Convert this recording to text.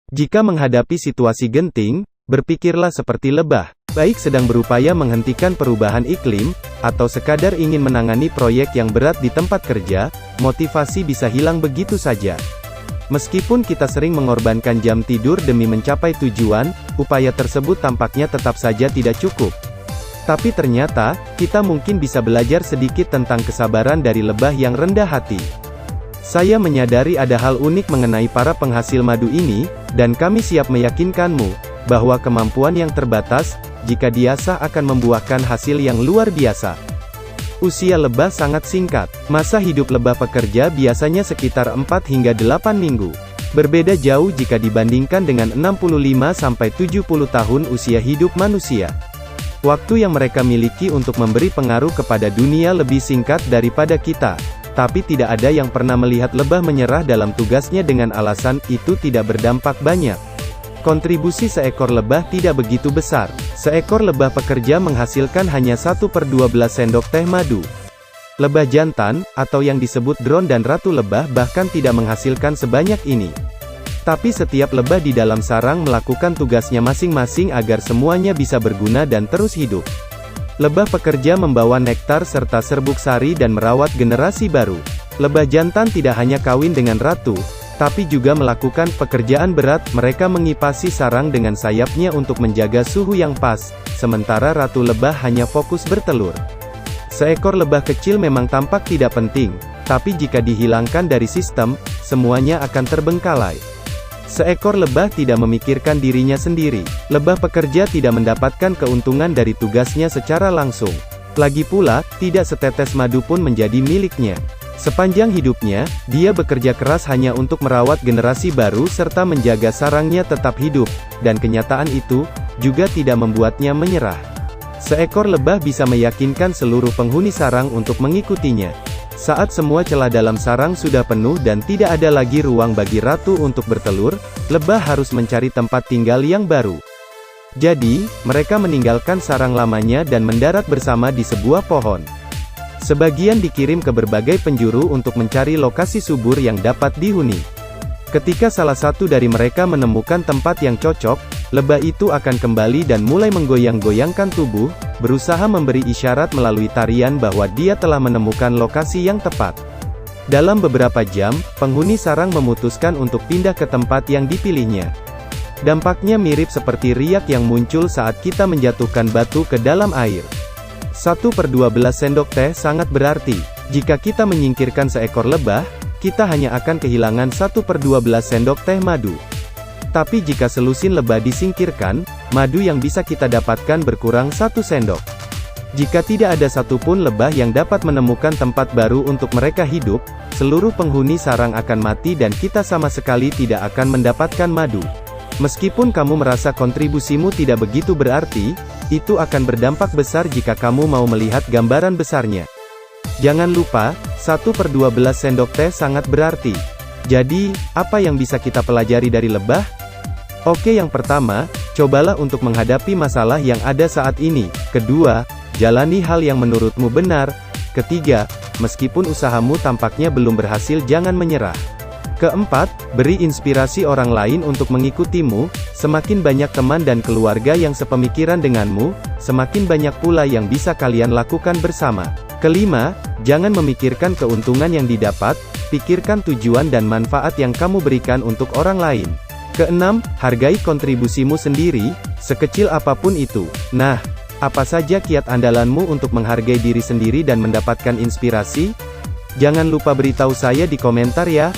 Jika menghadapi situasi genting, berpikirlah seperti lebah. Baik sedang berupaya menghentikan perubahan iklim, atau sekadar ingin menangani proyek yang berat di tempat kerja, motivasi bisa hilang begitu saja. Meskipun kita sering mengorbankan jam tidur demi mencapai tujuan, upaya tersebut tampaknya tetap saja tidak cukup. Tapi ternyata, kita mungkin bisa belajar sedikit tentang kesabaran dari lebah yang rendah hati. Saya menyadari ada hal unik mengenai para penghasil madu ini, dan kami siap meyakinkanmu, bahwa kemampuan yang terbatas, jika diasah akan membuahkan hasil yang luar biasa. Usia lebah sangat singkat. Masa hidup lebah pekerja biasanya sekitar 4 hingga 8 minggu. Berbeda jauh jika dibandingkan dengan 65-70 tahun usia hidup manusia. Waktu yang mereka miliki untuk memberi pengaruh kepada dunia lebih singkat daripada kita. Tapi tidak ada yang pernah melihat lebah menyerah dalam tugasnya dengan alasan itu tidak berdampak banyak. Kontribusi seekor lebah tidak begitu besar. Seekor lebah pekerja menghasilkan hanya 1/12 sendok teh madu. Lebah jantan, atau yang disebut drone dan ratu lebah bahkan tidak menghasilkan sebanyak ini. Tapi setiap lebah di dalam sarang melakukan tugasnya masing-masing agar semuanya bisa berguna dan terus hidup. Lebah pekerja membawa nektar serta serbuk sari dan merawat generasi baru. Lebah jantan tidak hanya kawin dengan ratu, tapi juga melakukan pekerjaan berat. Mereka mengipasi sarang dengan sayapnya untuk menjaga suhu yang pas, sementara ratu lebah hanya fokus bertelur. Seekor lebah kecil memang tampak tidak penting, tapi jika dihilangkan dari sistem, semuanya akan terbengkalai. Seekor lebah tidak memikirkan dirinya sendiri. Lebah pekerja tidak mendapatkan keuntungan dari tugasnya secara langsung. Lagi pula, tidak setetes madu pun menjadi miliknya. Sepanjang hidupnya, dia bekerja keras hanya untuk merawat generasi baru serta menjaga sarangnya tetap hidup, dan kenyataan itu juga tidak membuatnya menyerah. Seekor lebah bisa meyakinkan seluruh penghuni sarang untuk mengikutinya. Saat semua celah dalam sarang sudah penuh dan tidak ada lagi ruang bagi ratu untuk bertelur, lebah harus mencari tempat tinggal yang baru. Jadi, mereka meninggalkan sarang lamanya dan mendarat bersama di sebuah pohon. Sebagian dikirim ke berbagai penjuru untuk mencari lokasi subur yang dapat dihuni. Ketika salah satu dari mereka menemukan tempat yang cocok, lebah itu akan kembali dan mulai menggoyang-goyangkan tubuh, berusaha memberi isyarat melalui tarian bahwa dia telah menemukan lokasi yang tepat. Dalam beberapa jam, penghuni sarang memutuskan untuk pindah ke tempat yang dipilihnya. Dampaknya mirip seperti riak yang muncul saat kita menjatuhkan batu ke dalam air. 1/12 sendok teh sangat berarti. Jika kita menyingkirkan seekor lebah, kita hanya akan kehilangan 1/12 sendok teh madu. Tapi jika selusin lebah disingkirkan, madu yang bisa kita dapatkan berkurang 1 sendok. Jika tidak ada satupun lebah yang dapat menemukan tempat baru untuk mereka hidup, seluruh penghuni sarang akan mati dan kita sama sekali tidak akan mendapatkan madu. Meskipun kamu merasa kontribusimu tidak begitu berarti, itu akan berdampak besar jika kamu mau melihat gambaran besarnya. Jangan lupa, 1/12 sendok teh sangat berarti. Jadi, apa yang bisa kita pelajari dari lebah? Oke, yang pertama, cobalah untuk menghadapi masalah yang ada saat ini. Kedua, jalani hal yang menurutmu benar. Ketiga, meskipun usahamu tampaknya belum berhasil, jangan menyerah. Keempat, beri inspirasi orang lain untuk mengikutimu. Semakin banyak teman dan keluarga yang sepemikiran denganmu, semakin banyak pula yang bisa kalian lakukan bersama. Kelima, jangan memikirkan keuntungan yang didapat, pikirkan tujuan dan manfaat yang kamu berikan untuk orang lain. Keenam, hargai kontribusimu sendiri, sekecil apapun itu. Nah, apa saja kiat andalanmu untuk menghargai diri sendiri dan mendapatkan inspirasi? Jangan lupa beritahu saya di komentar ya.